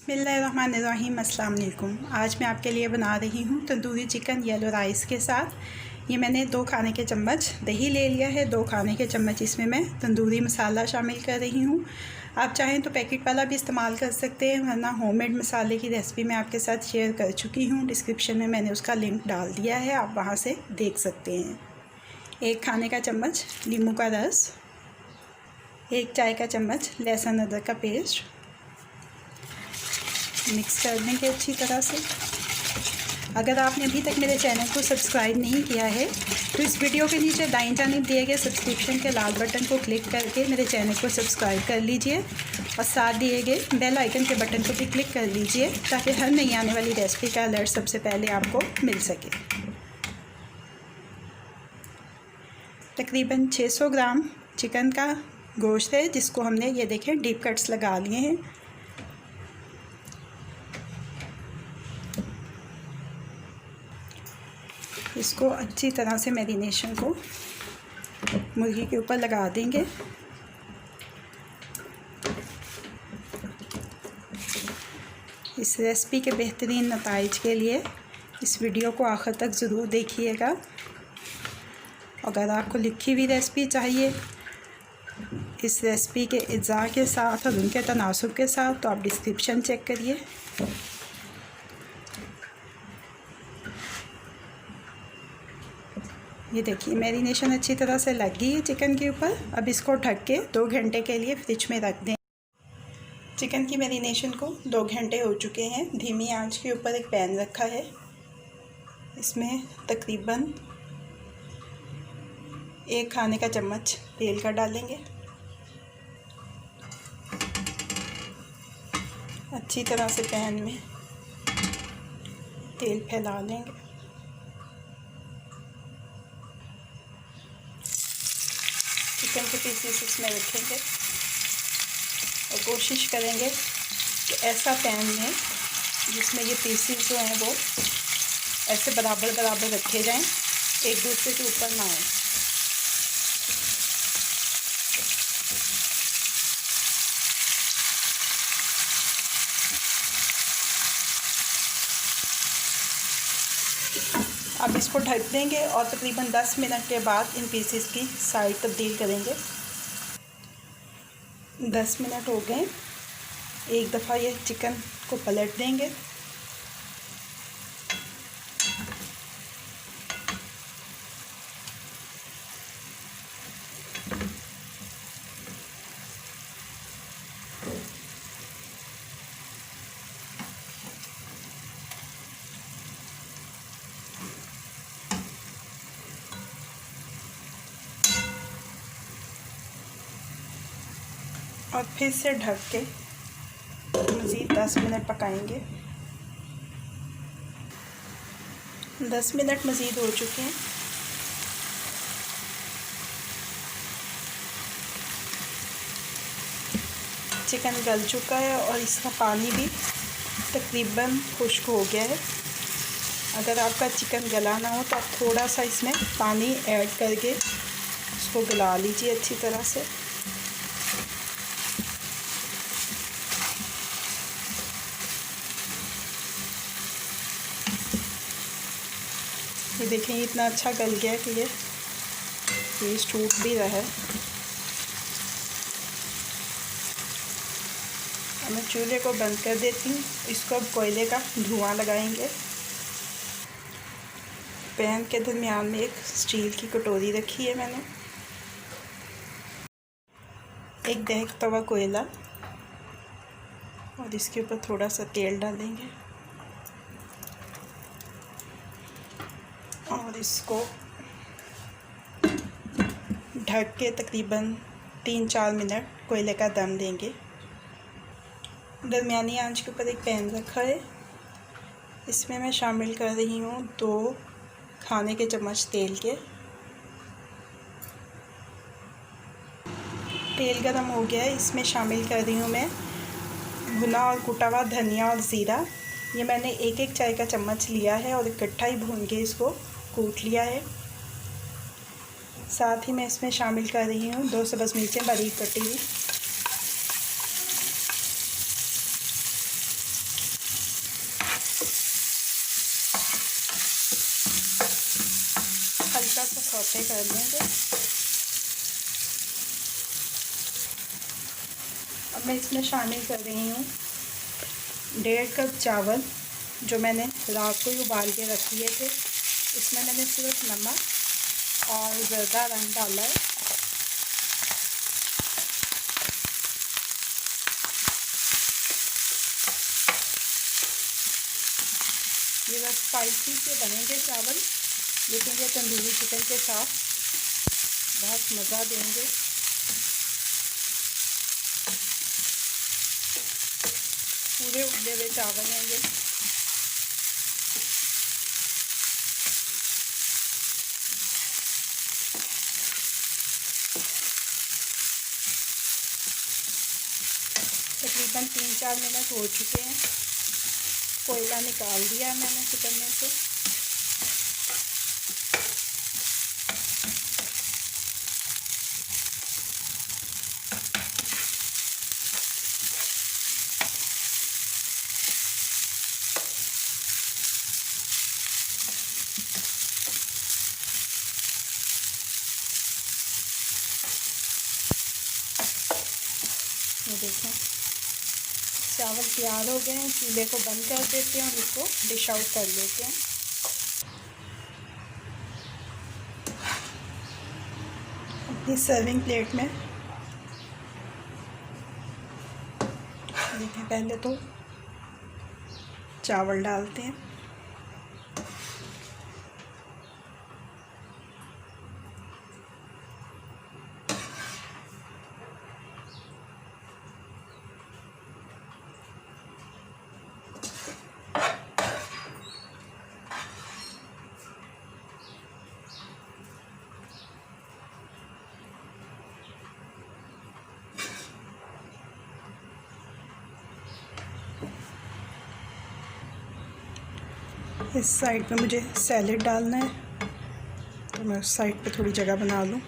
बिस्मिल्लाहिर्रहमानिर्रहीम। अस्सलाम वालेकुम। आज मैं आपके लिए बना रही हूँ तंदूरी चिकन येलो राइस के साथ। ये मैंने 2 खाने के चम्मच दही ले लिया है, 2 खाने के चम्मच इसमें मैं तंदूरी मसाला शामिल कर रही हूँ। आप चाहें तो पैकेट वाला भी इस्तेमाल कर सकते हैं, वरना होममेड मसाले की रेसिपी मैं आपके साथ शेयर कर चुकी हूँ। डिस्क्रिप्शन में मैंने उसका लिंक डाल दिया है, आप वहाँ से देख सकते हैं। 1 खाने का चम्मच नींबू का रस, 1 चाय का चम्मच लहसुन अदरक का पेस्ट मिक्स कर देंगे अच्छी तरह से। अगर आपने अभी तक मेरे चैनल को सब्सक्राइब नहीं किया है तो इस वीडियो के नीचे दाईं जानिब दिए गए सब्सक्रिप्शन के लाल बटन को क्लिक करके मेरे चैनल को सब्सक्राइब कर लीजिए और साथ दिए गए बेल आइकन के बटन को भी क्लिक कर लीजिए ताकि हर नई आने वाली रेसिपी का अलर्ट सबसे पहले आपको मिल सके। तकरीबन 600 ग्राम चिकन का गोश्त है, जिसको हमने ये देखें डीप कट्स लगा लिए हैं। इसको अच्छी तरह से मैरिनेशन को मुर्गी के ऊपर लगा देंगे। इस रेसिपी के बेहतरीन नताइज के लिए इस वीडियो को आखिर तक ज़रूर देखिएगा। अगर आपको लिखी हुई रेसिपी चाहिए इस रेसिपी के अज्जा के साथ और उनके तनासुब के साथ, तो आप डिस्क्रिप्शन चेक करिए। ये देखिए मैरिनेशन अच्छी तरह से लग गई है चिकन के ऊपर। अब इसको ढक के 2 घंटे के लिए फ्रिज में रख दें। चिकन की मैरिनेशन को 2 घंटे हो चुके हैं। धीमी आंच के ऊपर एक पैन रखा है, इसमें तकरीबन 1 खाने का चम्मच तेल का डालेंगे। अच्छी तरह से पैन में तेल फैला लेंगे। चिकन के पीसेस इसमें रखेंगे और कोशिश करेंगे कि ऐसा पैन में जिसमें ये पीसेस जो हैं वो ऐसे बराबर बराबर रखे जाएं, एक दूसरे के ऊपर ना आए। अब इसको ढक देंगे और तकरीबन 10 मिनट के बाद इन पीसेस की साइड तब्दील करेंगे। 10 मिनट हो गए, एक दफ़ा ये चिकन को पलट देंगे। और फिर से ढक के मज़ीद 10 मिनट पकाएंगे। 10 मिनट मज़ीद हो चुके हैं। चिकन गल चुका है और इसका पानी भी तकरीबन खुश्क हो गया है। अगर आपका चिकन गला ना हो तो आप थोड़ा सा इसमें पानी ऐड करके उसको गला लीजिए अच्छी तरह से। ये देखें इतना अच्छा गल गया कि ये पीस टूट भी रहा है। अब मैं चूल्हे को बंद कर देती हूँ। इसको अब कोयले का धुआं लगाएंगे। पैन के दरमियान में एक स्टील की कटोरी रखी है मैंने, एक दहक तवा कोयला और इसके ऊपर थोड़ा सा तेल डालेंगे और इसको ढक के तकरीबन 3-4 मिनट कोयले का दम देंगे। दरमियानी आंच के ऊपर एक पैन रखा है, इसमें मैं शामिल कर रही हूँ 2 खाने के चम्मच तेल के। तेल गरम हो गया है, इसमें शामिल कर रही हूँ मैं भुना और कुटा हुआ धनिया और ज़ीरा। ये मैंने 1-1 चाय का चम्मच लिया है और इकट्ठा ही भून के इसको कूट लिया है। साथ ही मैं इसमें शामिल कर रही हूँ 2 सब्ज़ मिर्चें बारीक कटी हुई। सौटे कर लेंगे। अब मैं इसमें शामिल कर रही हूँ 1.5 कप चावल जो मैंने रात को ही उबाल के रख लिए थे। इसमें मैंने सिर्फ नमक और ज़र्दा रंग डाला है। ये बस स्पाइसी से बनेंगे चावल, लेकिन ये तंदूरी चिकन के साथ बहुत मज़ा देंगे। पूरे उबले हुए चावल हैं ये। तकरीबन 3-4 मिनट हो चुके हैं। कोयला निकाल दिया है मैंने चिकन में से। ये देखें चावल तैयार हो गए हैं। चूल्हे को बंद कर देते हैं और इसको डिश आउट कर लेते हैं। अपनी सर्विंग प्लेट में देखें, पहले तो चावल डालते हैं। इस साइड पे मुझे सैलेड डालना है, तो मैं उस साइड पे थोड़ी जगह बना लूँ।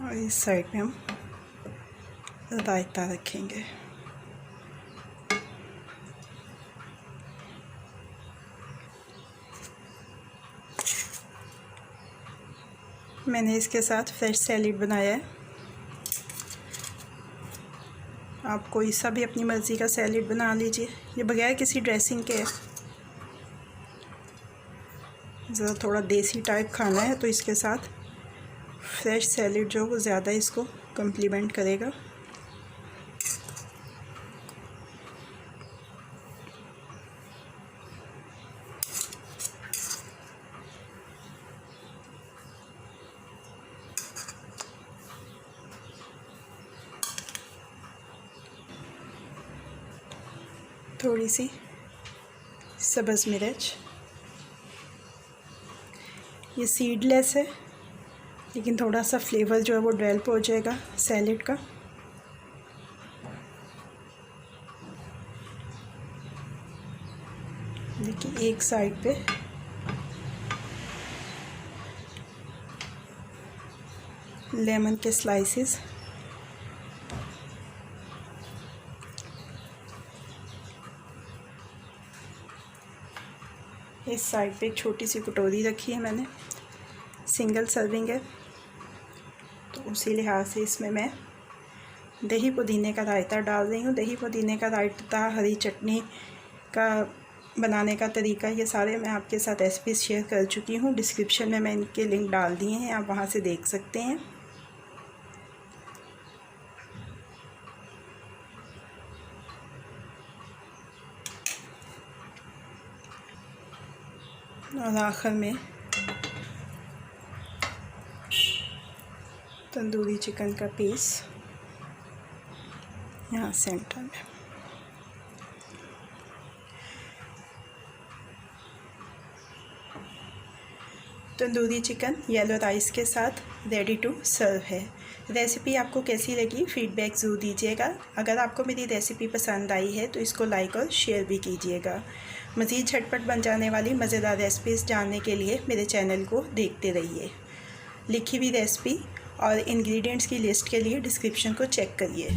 और इस साइड पे हम रायता रखेंगे। मैंने इसके साथ फ्रेश सैलेड बनाया है। आप कोई सा भी अपनी मर्ज़ी का सैलेड बना लीजिए। ये बगैर किसी ड्रेसिंग के है। ज़रा थोड़ा देसी टाइप खाना है तो इसके साथ फ्रेश सैलेड जो वो ज़्यादा इसको कम्प्लीमेंट करेगा। थोड़ी सी सब्ज़ मिर्च, ये सीडलेस है लेकिन थोड़ा सा फ्लेवर जो है वो डेवलप हो जाएगा सैलेड का। देखिए एक साइड पे लेमन के स्लाइसेस, इस साइड पे एक छोटी सी कटोरी रखी है मैंने, सिंगल सर्विंग है, तो उसी लिहाज से इसमें मैं दही पुदीने का रायता डाल रही हूँ। दही पुदीने का रायता, हरी चटनी का बनाने का तरीका, ये सारे मैं आपके साथ रेसिपीज़ शेयर कर चुकी हूँ। डिस्क्रिप्शन में मैं इनके लिंक डाल दिए हैं, आप वहाँ से देख सकते हैं। और आखिर में तंदूरी चिकन का पीस यहाँ सेंटर में। तंदूरी चिकन येलो राइस के साथ रेडी टू सर्व है। रेसिपी आपको कैसी लगी फीडबैक ज़रूर दीजिएगा। अगर आपको मेरी रेसिपी पसंद आई है तो इसको लाइक और शेयर भी कीजिएगा। मज़ीद झटपट बन जाने वाली मज़ेदार रेसिपीज़ जानने के लिए मेरे चैनल को देखते रहिए। लिखी हुई रेसिपी और इंग्रेडिएंट्स की लिस्ट के लिए डिस्क्रिप्शन को चेक करिए।